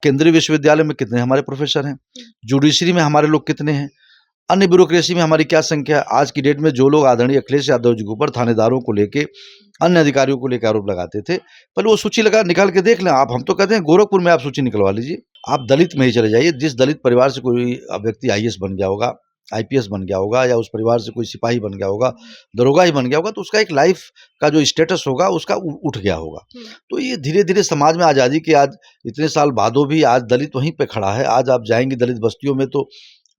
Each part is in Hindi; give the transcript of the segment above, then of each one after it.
केंद्रीय विश्वविद्यालय में कितने हमारे प्रोफेसर हैं, जुडिशरी में हमारे लोग कितने हैं, अन्य ब्यूरोक्रेसी में हमारी क्या संख्या है। आज की डेट में जो लोग आदरणीय अखिलेश यादव जी के ऊपर थानेदारों को लेके, अन्य अधिकारियों को लेकर आरोप लगाते थे, पहले वो सूची लगा निकाल के देख लें आप। हम तो कहते हैं गोरखपुर में आप सूची निकलवा लीजिए, आप दलित में ही चले जाइए। जिस दलित परिवार से कोई व्यक्ति आईएएस बन गया होगा, आईपीएस बन गया होगा, या उस परिवार से कोई सिपाही बन गया होगा, दरोगा ही बन गया होगा, तो उसका एक लाइफ का जो स्टेटस होगा उसका उठ गया होगा। तो ये धीरे धीरे समाज में आज़ादी के आज इतने साल बादों भी आज दलित वहीं पे खड़ा है। आज आप जाएंगे दलित बस्तियों में तो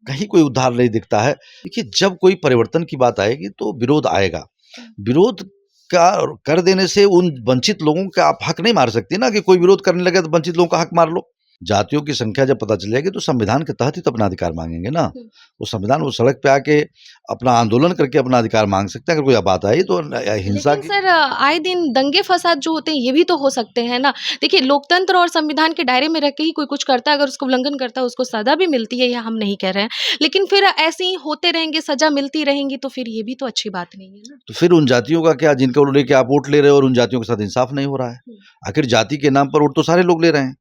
कहीं कोई उद्धार नहीं दिखता है। देखिए, जब कोई परिवर्तन की बात आएगी तो विरोध आएगा। विरोध का कर देने से उन वंचित लोगों का आप हक नहीं मार सकते ना, कि कोई विरोध करने लगे तो वंचित लोगों का हक मार लो। जातियों की संख्या जब पता चल जाएगी तो संविधान के तहत ही तो अपना अधिकार मांगेंगे ना। वो संविधान, वो सड़क पे आके अपना आंदोलन करके अपना अधिकार मांग सकते हैं। अगर कोई बात आई तो हिंसा लेकिन सर आए दिन दंगे फसाद जो होते हैं ये भी तो हो सकते हैं ना। देखिए, लोकतंत्र और संविधान के दायरे में रह के ही कोई कुछ करता है, अगर उसको उल्लंघन करता है उसको सजा भी मिलती है, यह हम नहीं कह रहे हैं, लेकिन फिर ऐसे ही होते रहेंगे, सजा मिलती रहेंगी, तो फिर ये भी तो अच्छी बात नहीं है ना। तो फिर उन जातियों का क्या, जिनको लेके आप वोट ले रहे हो, और उन जातियों के साथ इंसाफ नहीं हो रहा है। आखिर जाति के नाम पर वोट तो सारे लोग ले रहे हैं।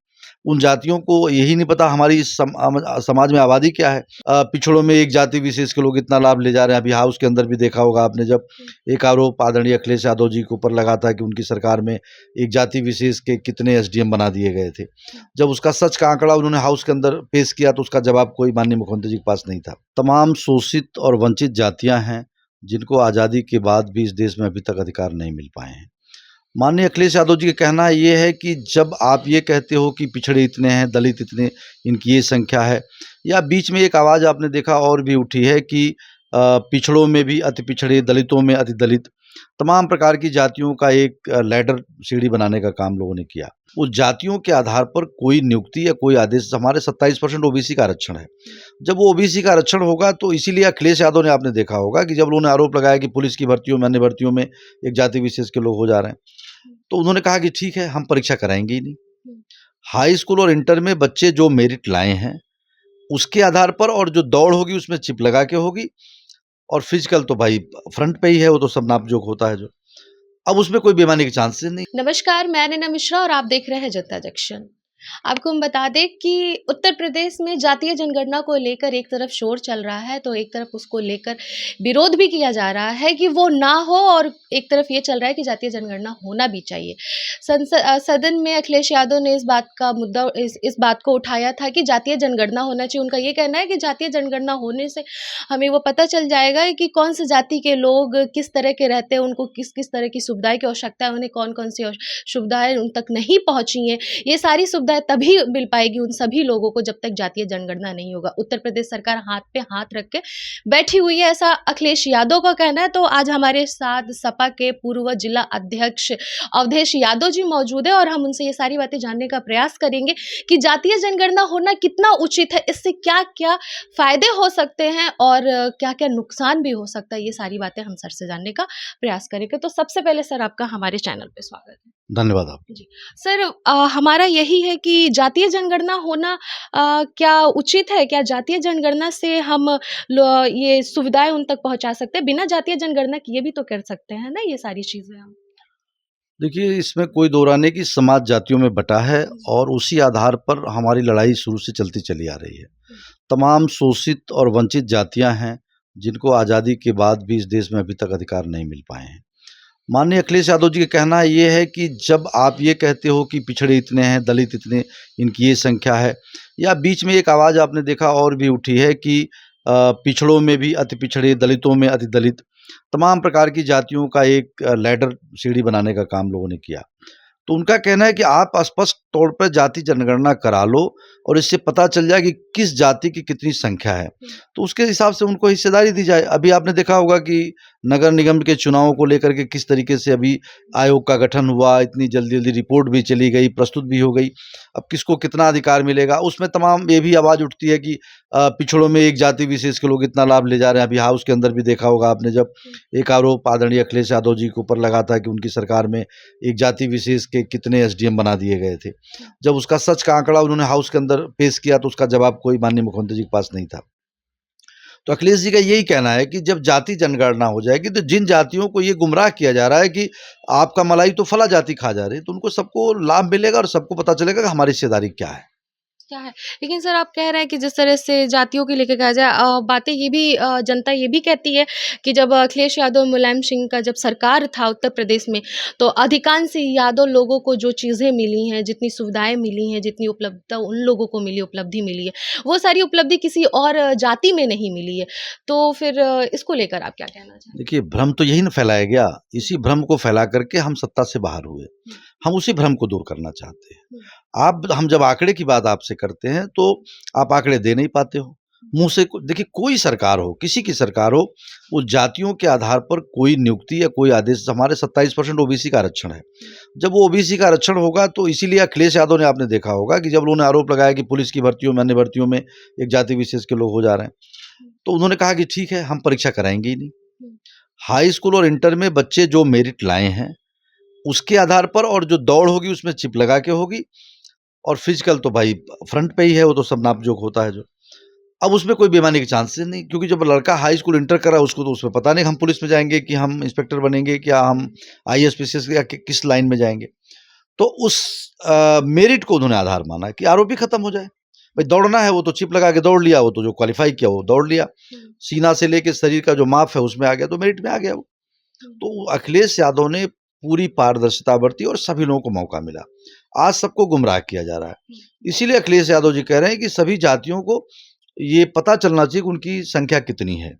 उन जातियों को यही नहीं पता हमारी समाज में आबादी क्या है। पिछड़ों में एक जाति विशेष के लोग इतना लाभ ले जा रहे हैं। अभी हाउस के अंदर भी देखा होगा आपने, जब एक आरोप आदरणीय अखिलेश यादव जी के ऊपर लगा था कि उनकी सरकार में एक जाति विशेष के कितने एसडीएम बना दिए गए थे। जब उसका सच का आंकड़ा उन्होंने हाउस के अंदर पेश किया तो उसका जवाब कोई माननीय मुख्यमंत्री जी के पास नहीं था। तमाम शोषित और वंचित जातियां हैं जिनको आज़ादी के बाद भी इस देश में अभी तक अधिकार नहीं मिल पाए हैं। माननीय अखिलेश यादव जी का कहना ये है कि जब आप ये कहते हो कि पिछड़े इतने हैं, दलित इतने, इनकी ये संख्या है, या बीच में एक आवाज़ आपने देखा और भी उठी है कि पिछड़ों में भी अति पिछड़े, दलितों में अति दलित, तमाम प्रकार की जातियों का एक लैडर सीढ़ी बनाने का काम लोगों ने किया। उस जातियों के आधार पर कोई नियुक्ति या कोई आदेश, हमारे 27% ओबीसी का आरक्षण है। जब वो ओबीसी का आरक्षण होगा तो इसीलिए अखिलेश यादव ने, आपने देखा होगा कि जब उन्होंने आरोप लगाया कि पुलिस की भर्तियों में, अन्य भर्तियों में एक जाति विशेष के लोग हो जा रहे हैं, तो उन्होंने कहा कि ठीक है, हम परीक्षा कराएंगे ही नहीं। हाई स्कूल और इंटर में बच्चे जो मेरिट लाए हैं उसके आधार पर, और जो दौड़ होगी उसमें चिप लगा के होगी, और फिजिकल तो भाई फ्रंट पे ही है, वो तो सब नापजोक होता है जो। अब उसमें कोई बेईमानी के चांसेस नहीं। नमस्कार, मैं नैना मिश्रा और आप देख रहे हैं जनता जंक्शन। आपको हम बता दें कि उत्तर प्रदेश में जातीय जनगणना को लेकर एक तरफ शोर चल रहा है, तो एक तरफ उसको लेकर विरोध भी किया जा रहा है कि वो ना हो, और एक तरफ ये चल रहा है कि जातीय जनगणना होना भी चाहिए। सदन में अखिलेश यादव ने इस बात का मुद्दा, इस बात को उठाया था कि जातीय जनगणना होना चाहिए। उनका ये कहना है कि जातीय जनगणना होने से हमें वो पता चल जाएगा कि कौन सी जाति के लोग किस तरह के रहते हैं, उनको किस किस तरह की सुविधाएं की आवश्यकता है, उन्हें कौन कौन सी सुविधाएं उन तक नहीं पहुंची हैं। ये सारी सुविधाएं तभी मिल पाएगी उन सभी लोगों को जब तक जातीय जनगणना नहीं होगा। उत्तर प्रदेश सरकार हाथ पे हाथ रख के बैठी हुई है, ऐसा अखिलेश यादव का कहना है। तो आज हमारे साथ सपा के पूर्व जिला अध्यक्ष अवधेश यादव जी मौजूद है, और हम उनसे ये सारी बातें जानने का प्रयास करेंगे कि जातीय जनगणना होना कितना उचित है, इससे क्या क्या फायदे हो सकते हैं और क्या क्या नुकसान भी हो सकता है। ये सारी बातें हम सर से जानने का प्रयास करेंगे। तो सबसे पहले सर, आपका हमारे चैनल पे स्वागत है। धन्यवाद आप जी सर, हमारा यही है कि जातीय जनगणना होना क्या उचित है? क्या जातीय जनगणना से हम ये सुविधाएं उन तक पहुंचा सकते हैं? बिना जातीय जनगणना किए भी तो कर सकते हैं ना ये सारी चीजें हम। देखिए, इसमें कोई दो राय नहीं कि समाज जातियों में बटा है, और उसी आधार पर हमारी लड़ाई शुरू से चलती चली आ रही है। तमाम शोषित और वंचित जातियां हैं जिनको आज़ादी के बाद भी इस देश में अभी तक अधिकार नहीं मिल पाए हैं। माननीय अखिलेश यादव जी का कहना ये है कि जब आप ये कहते हो कि पिछड़े इतने हैं, दलित इतने, इनकी ये संख्या है, या बीच में एक आवाज़ आपने देखा और भी उठी है कि पिछड़ों में भी अति पिछड़े, दलितों में अति दलित, तमाम प्रकार की जातियों का एक लैडर सीढ़ी बनाने का काम लोगों ने किया। तो उनका कहना है कि आप स्पष्ट तौर पर जाति जनगणना करा लो, और इससे पता चल जाए कि किस जाति की कितनी संख्या है, तो उसके हिसाब से उनको हिस्सेदारी दी जाए। अभी आपने देखा होगा कि नगर निगम के चुनावों को लेकर के किस तरीके से अभी आयोग का गठन हुआ, इतनी जल्दी जल्दी रिपोर्ट भी चली गई, प्रस्तुत भी हो गई। अब किसको कितना अधिकार मिलेगा, उसमें तमाम ये भी आवाज़ उठती है कि पिछड़ों में एक जाति विशेष के लोग इतना लाभ ले जा रहे हैं। अभी हाउस के अंदर भी देखा होगा आपने, जब एक आरोप आदरणीय अखिलेश यादव जी के ऊपर लगा था कि उनकी सरकार में एक जाति विशेष के कितने एसडीएम बना दिए गए थे। जब उसका सच का आंकड़ा उन्होंने हाउस के अंदर पेश किया तो उसका जवाब कोई माननीय मुख्यमंत्री जी के पास नहीं था। तो अखिलेश जी का यही कहना है कि जब जाति जनगणना हो जाएगी तो जिन जातियों को ये गुमराह किया जा रहा है कि आपका मलाई तो फला जाति खा जा रही है, तो उनको सबको लाभ मिलेगा और सबको पता चलेगा कि हमारी हिस्सेदारी क्या है। क्या है। लेकिन सर आप कह रहे हैं कि जिस तरह से जातियों को लेके कहा जाए बातें ये भी जनता ये भी कहती है कि जब अखिलेश यादव मुलायम सिंह का जब सरकार था उत्तर प्रदेश में, तो अधिकांश यादव लोगों को जो चीज़ें मिली हैं, जितनी सुविधाएँ मिली हैं, जितनी उपलब्धता उन लोगों को मिली, उपलब्धि मिली है, वो सारी उपलब्धि किसी और जाति में नहीं मिली है। तो फिर इसको लेकर आप क्या कहना चाहेंगे? देखिए, भ्रम तो यही ना फैलाया गया। इसी भ्रम को फैला करके हम सत्ता से बाहर हुए। हम उसी भ्रम को दूर करना चाहते हैं। आप हम जब आंकड़े की बात आपसे करते हैं, तो आप आंकड़े दे नहीं पाते हो। मुँह से देखिए, कोई सरकार हो, किसी की सरकार हो, वो जातियों के आधार पर कोई नियुक्ति या कोई आदेश, हमारे 27% ओबीसी का आरक्षण है। जब वो ओबीसी का आरक्षण होगा, तो इसीलिए अखिलेश यादव ने, आपने देखा होगा कि जब उन्होंने आरोप लगाया कि पुलिस की भर्तियों में, अन्य भर्तियों में एक जाति विशेष के लोग हो जा रहे हैं, तो उन्होंने कहा कि ठीक है, हम परीक्षा कराएँगे ही नहीं। हाई स्कूल और इंटर में बच्चे जो मेरिट लाए हैं, उसके आधार पर, और जो दौड़ होगी उसमें चिप लगा के होगी, और फिजिकल तो भाई फ्रंट पे ही है, वो तो सब नाप-जोख होता है जो। अब उसमें कोई बेईमानी के चांसेस नहीं, क्योंकि जब लड़का हाई स्कूल इंटर कर रहा है, उसको तो उसमें पता नहीं हम पुलिस में जाएँगे, कि हम इंस्पेक्टर बनेंगे, क्या हम आईएएस, पीसीएस या किस लाइन में जाएँगे। तो उस मेरिट को उन्होंने आधार माना कि आरोप ही खत्म हो जाए। भाई दौड़ना है, वो तो चिप लगा के दौड़ लिया, वो तो जो क्वालीफाई किया वो दौड़ लिया। सीना से लेके शरीर का जो माप है उसमें आ गया, तो मेरिट में आ गया वो। तो अखिलेश यादव ने पूरी पारदर्शिता बरती और सभी लोगों को मौका मिला। आज सबको गुमराह किया जा रहा है। इसीलिए अखिलेश यादव जी कह रहे हैं कि सभी जातियों को ये पता चलना चाहिए कि उनकी संख्या कितनी है,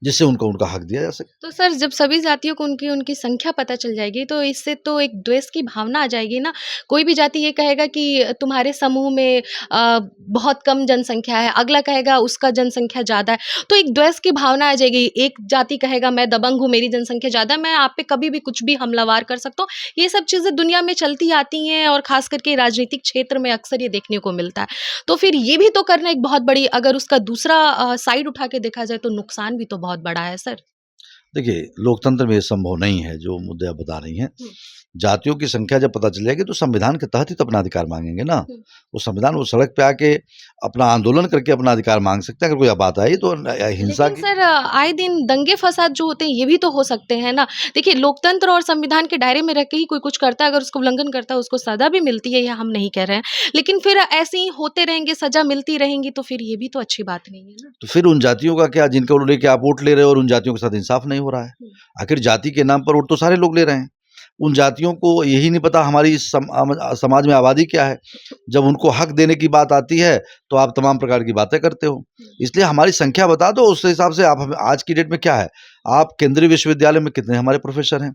जिससे उनको उनका हक दिया जा सके। तो सर जब सभी जातियों को उनकी उनकी संख्या पता चल जाएगी, तो इससे तो एक द्वेष की भावना आ जाएगी ना। कोई भी जाति ये कहेगा कि तुम्हारे समूह में बहुत कम जनसंख्या है, अगला कहेगा उसका जनसंख्या ज़्यादा है, तो एक द्वेष की भावना आ जाएगी। एक जाति कहेगा मैं दबंग हूँ, मेरी जनसंख्या ज़्यादा है, मैं आप पे कभी भी कुछ भी हमलावार कर सकता हूँ। ये सब चीज़ें दुनिया में चलती आती हैं और ख़ास करके राजनीतिक क्षेत्र में अक्सर ये देखने को मिलता है। तो फिर ये भी तो करना एक बहुत बड़ी, अगर उसका दूसरा साइड उठा के देखा जाए, तो नुकसान भी तो बहुत बड़ा है सर। देखिए, लोकतंत्र में ये संभव नहीं है जो मुद्दे आप बता रही हैं। जातियों की संख्या जब पता चल जाएगी, तो संविधान के तहत ही तो अपना अधिकार माँगेंगे ना। वो संविधान, वो सड़क पे आके अपना आंदोलन करके अपना अधिकार माँग सकते हैं। अगर कोई बात आई तो हिंसा लेकिन की। सर आए दिन दंगे फसाद जो होते हैं ये भी तो हो सकते हैं ना। देखिए लोकतंत्र और संविधान के दायरे में रह के ही कोई कुछ करता है, अगर उसको उल्लंघन करता है उसको सजा भी मिलती है, ये हम नहीं कह रहे हैं। लेकिन फिर ऐसे ही होते रहेंगे, सजा मिलती रहेंगी, तो फिर ये भी तो अच्छी बात नहीं है ना। तो फिर उन जातियों का क्या, जिनको लेके आप वोट ले रहे हो, और उन जातियों के साथ इंसाफ नहीं हो रहा है। आखिर जाति के नाम पर वोट तो सारे लोग ले रहे हैं। उन जातियों को यही नहीं पता हमारी समाज में आबादी क्या है। जब उनको हक देने की बात आती है, तो आप तमाम प्रकार की बातें करते हो। इसलिए हमारी संख्या बता दो, उस हिसाब से आप हमें, आज की डेट में क्या है, आप केंद्रीय विश्वविद्यालय में कितने हमारे प्रोफेसर हैं,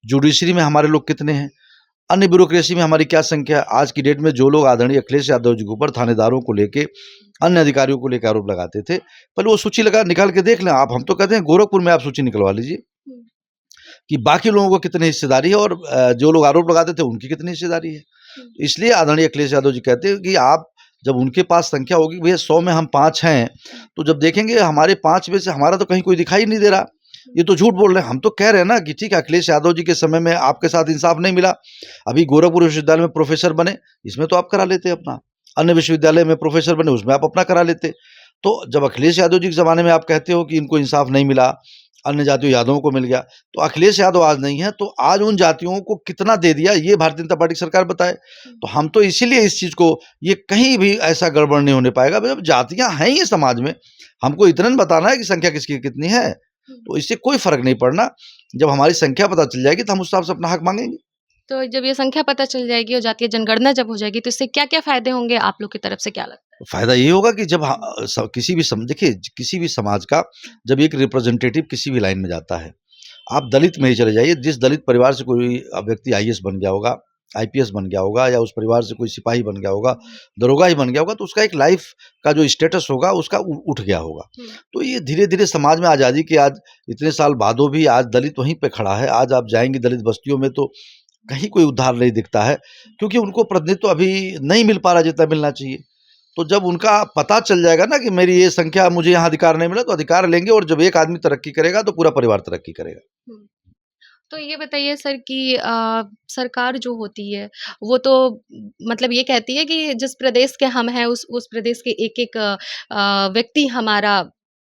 जुडिशरी में हमारे लोग कितने हैं, अन्य ब्यूरोक्रेसी में हमारी क्या संख्या है। आज की डेट में जो लोग आदरणीय अखिलेश यादव जी के ऊपर थानेदारों को लेके, अन्य अधिकारियों को लेकर आरोप लगाते थे, पहले वो सूची लगा निकाल के देख लें आप। हम तो कहते हैं गोरखपुर में आप सूची निकलवा लीजिए कि बाकी लोगों को कितनी हिस्सेदारी है, और जो लोग आरोप लगाते थे उनकी कितनी हिस्सेदारी है। इसलिए आदरणीय अखिलेश यादव जी कहते हैं कि आप जब उनके पास संख्या होगी, भैया 100 में हम 5 हैं, तो जब देखेंगे हमारे 5 में से हमारा तो कहीं कोई दिखाई नहीं दे रहा, ये तो झूठ बोल रहे हैं। हम तो कह रहे हैं ना कि ठीक है, अखिलेश यादव जी के समय में आपके साथ इंसाफ नहीं मिला, अभी गोरखपुर विश्वविद्यालय में प्रोफेसर बने, इसमें तो आप करा लेते अपना, अन्य विश्वविद्यालय में प्रोफेसर बने, उसमें आप अपना करा लेते। तो जब अखिलेश यादव जी के ज़माने में आप कहते हो कि इनको इंसाफ नहीं मिला, अन्य जातियों यादवों को मिल गया, तो अखिलेश यादव आज नहीं है, तो आज उन जातियों को कितना दे दिया, ये भारतीय जनता पार्टी की सरकार बताए। तो हम तो इसीलिए इस चीज़ को, ये कहीं भी ऐसा गड़बड़ नहीं होने पाएगा। जब जातियाँ हैं ही समाज में, हमको इतना बताना है कि संख्या किसकी कितनी है, तो इससे कोई फ़र्क नहीं पड़ना। जब हमारी संख्या पता चल जाएगी, तो हम उस हिसाब से अपना हक माँगेंगे। तो जब ये संख्या पता चल जाएगी और जातीय जनगणना जब हो जाएगी, तो इससे क्या-क्या फ़ायदे होंगे आप लोग की तरफ से, क्या लगता है? फ़ायदा ये होगा कि जब किसी भी देखिए, किसी भी समाज का जब एक रिप्रेजेंटेटिव किसी भी लाइन में जाता है, आप दलित में ही चले जाइए, जिस दलित परिवार से कोई व्यक्ति आईएएस बन गया होगा, आईपीएस बन गया होगा, या उस परिवार से कोई सिपाही बन गया होगा, दरोगा ही बन गया होगा, तो उसका एक लाइफ का जो स्टेटस होगा, उसका उठ गया होगा। तो ये धीरे-धीरे समाज में आज़ादी के आज इतने साल बादो भी आज दलित वहीं पे खड़ा है। आज आप जाएँगे दलित बस्तियों में, तो कहीं कोई उद्धार नहीं दिखता है, क्योंकि उनको प्रतिनिधित्व अभी नहीं मिल पा रहा जितना मिलना चाहिए। तो जब उनका पता चल जाएगा ना कि मेरी ये संख्या, मुझे यहाँ अधिकार नहीं मिला, तो अधिकार लेंगे, और जब एक आदमी तरक्की करेगा, तो पूरा परिवार तरक्की करेगा। तो ये बताइए सर कि सरकार जो होती है, वो तो मतलब ये कहती है कि जिस प्रदेश के हम हैं, उस प्रदेश के एक-एक व्यक्ति हमारा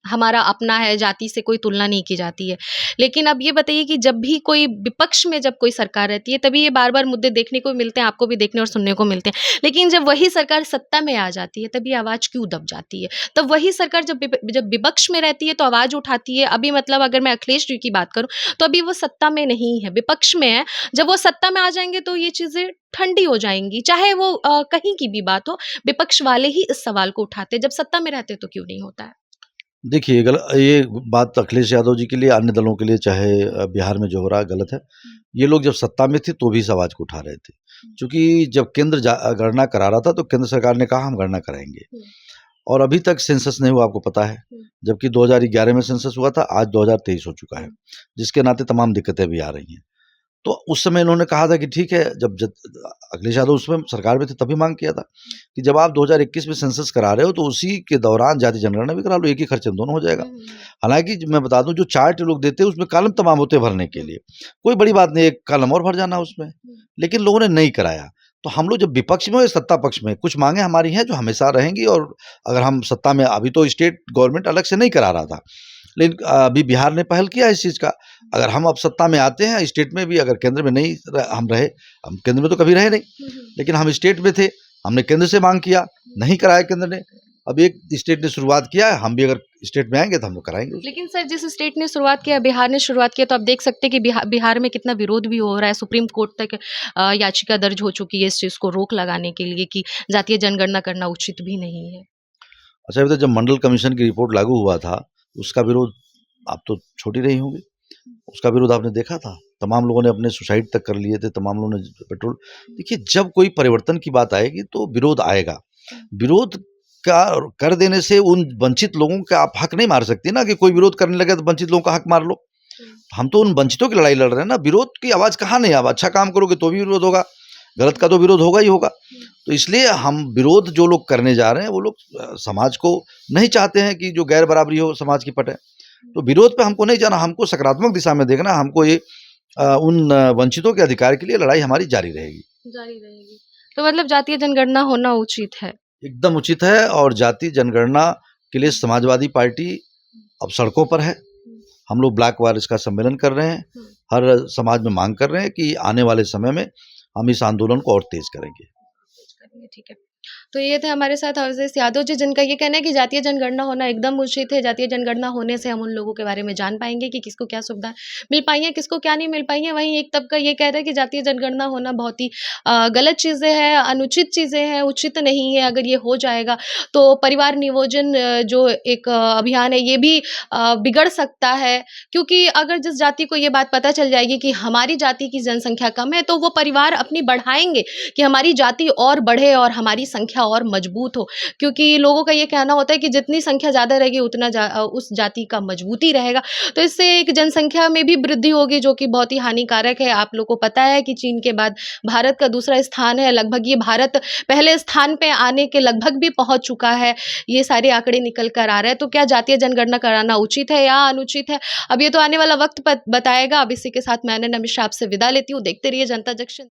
हमारा अपना है, जाति से कोई तुलना नहीं की जाती है। लेकिन अब ये बताइए कि जब भी कोई विपक्ष में जब कोई सरकार रहती है, तभी ये बार-बार मुद्दे देखने को मिलते हैं, आपको भी देखने और सुनने को मिलते हैं। लेकिन जब वही सरकार सत्ता में आ जाती है, तब ये आवाज़ क्यों दब जाती है? तब वही सरकार जब विपक्ष में रहती है, तो आवाज़ उठाती है। अभी मतलब अगर मैं अखिलेश जी की बात करूँ, तो अभी वो सत्ता में नहीं है, विपक्ष में है। जब वो सत्ता में आ जाएँगे, तो ये चीज़ें ठंडी हो जाएँगी। चाहे वो कहीं की भी बात हो, विपक्ष वाले ही इस सवाल को उठाते हैं। जब सत्ता में रहते हैं, तो क्यों नहीं होता है? देखिए ये बात अखिलेश यादव जी के लिए, अन्य दलों के लिए, चाहे बिहार में जो हो रहा है गलत है। ये लोग जब सत्ता में थे तो भी इस आवाज़ को उठा रहे थे, क्योंकि जब केंद्र गणना करा रहा था तो केंद्र सरकार ने कहा हम गणना कराएंगे, और अभी तक सेंसस नहीं हुआ, आपको पता है। जबकि 2011 में सेंसस हुआ था, आज 2023 हो चुका है, जिसके नाते तमाम दिक्कतें भी आ रही हैं। तो उस समय इन्होंने कहा था कि ठीक है, जब अखिलेश यादव उसमें सरकार में थे तभी मांग किया था कि जब आप 2021 में सेंसस करा रहे हो तो उसी के दौरान जाति जनगणना भी करा लो, एक ही खर्चे में दोनों हो जाएगा। हालांकि मैं बता दूं, जो चार्ट लोग देते हैं उसमें कॉलम तमाम होते हैं भरने के लिए, कोई बड़ी बात नहीं, एक कॉलम और भर जाना उसमें, लेकिन लोगों ने नहीं कराया। तो हम लोग जब विपक्ष में हो या सत्ता पक्ष में, कुछ मांगे हमारी हैं जो हमेशा रहेंगी, और अगर हम सत्ता में, अभी तो स्टेट गवर्नमेंट अलग से नहीं करा रहा था, लेकिन अभी बिहार ने पहल किया इस चीज़ का। अगर हम अब सत्ता में आते हैं, स्टेट में भी, अगर केंद्र में नहीं हम रहे, हम केंद्र में तो कभी रहे नहीं, लेकिन हम स्टेट में थे, हमने केंद्र से मांग किया, नहीं कराया केंद्र ने। अब एक स्टेट ने शुरुआत किया है, हम भी अगर स्टेट में आएंगे तो हम लोग कराएंगे। लेकिन सर, जिस स्टेट ने शुरुआत किया, बिहार ने शुरुआत किया, तो आप देख सकते हैं कि बिहार में कितना विरोध भी हो रहा है। सुप्रीम कोर्ट तक याचिका दर्ज हो चुकी है इस चीज़ को रोक लगाने के लिए कि जातीय जनगणना करना उचित भी नहीं है। अच्छा, अभी तो जब मंडल कमीशन की रिपोर्ट लागू हुआ था, उसका विरोध आप तो छोड़ ही रही होंगी, उसका विरोध आपने देखा था, तमाम लोगों ने अपने सुसाइड तक कर लिए थे, तमाम लोगों ने पेट्रोल। देखिए, जब कोई परिवर्तन की बात आएगी तो विरोध आएगा। विरोध का कर देने से उन वंचित लोगों का आप हक नहीं मार सकती ना, कि कोई विरोध करने लगे तो वंचित लोगों का हक मार लो। हम तो उन वंचितों की लड़ाई लड़ रहे हैं ना, विरोध की आवाज़ कहाँ नहीं आवा। अच्छा काम करोगे तो भी विरोध होगा, गलत का तो विरोध होगा ही होगा। तो इसलिए हम विरोध जो लोग करने जा रहे हैं, वो लोग समाज को नहीं चाहते हैं कि जो गैर बराबरी हो समाज की पटे। तो विरोध पे हमको नहीं जाना, हमको सकारात्मक दिशा में देखना, हमको ये उन वंचितों के अधिकार के लिए लड़ाई हमारी जारी रहेगी। तो मतलब जातीय जनगणना होना उचित है। एकदम उचित है, और जातीय जनगणना के लिए समाजवादी पार्टी अब सड़कों पर है। हम लोग ब्लॉक वार इसका सम्मेलन कर रहे हैं, हर समाज में मांग कर रहे हैं कि आने वाले समय में हम इस आंदोलन को और तेज करेंगे। ठीक है। तो ये थे हमारे साथ अवधेश यादव जी, जिनका ये कहना है कि जातीय जनगणना होना एकदम उचित है। जातीय जनगणना होने से हम उन लोगों के बारे में जान पाएंगे कि किसको क्या सुविधा मिल पाई है, किसको क्या नहीं मिल पाई है। वहीं एक तबका ये कह रहा है कि जातीय जनगणना होना बहुत ही गलत चीज़ें हैं, अनुचित चीज़ें हैं, उचित नहीं है। अगर ये हो जाएगा तो परिवार नियोजन जो एक अभियान है, ये भी बिगड़ सकता है। क्योंकि अगर जिस जाति को ये बात पता चल जाएगी कि हमारी जाति की जनसंख्या कम है, तो वो परिवार अपनी बढ़ाएंगे कि हमारी जाति और बढ़े और हमारी संख्या और मजबूत हो। क्योंकि लोगों का ये कहना होता है कि जितनी संख्या ज़्यादा रहेगी, उतना उस जाति का मजबूती रहेगा। तो इससे एक जनसंख्या में भी वृद्धि होगी, जो कि बहुत ही हानिकारक है। आप लोग को पता है कि चीन के बाद भारत का दूसरा स्थान है। लगभग ये भारत पहले स्थान पे आने के लगभग भी पहुंच चुका है। ये सारे आंकड़े निकल कर आ रहे हैं। तो क्या जातीय जनगणना कराना उचित है या अनुचित है, अब ये तो आने वाला वक्त बताएगा। अब इसी के साथ मैं अनन्या मिश्रा आपसे विदा लेती हूँ। देखते रहिए जनता जंक्शन।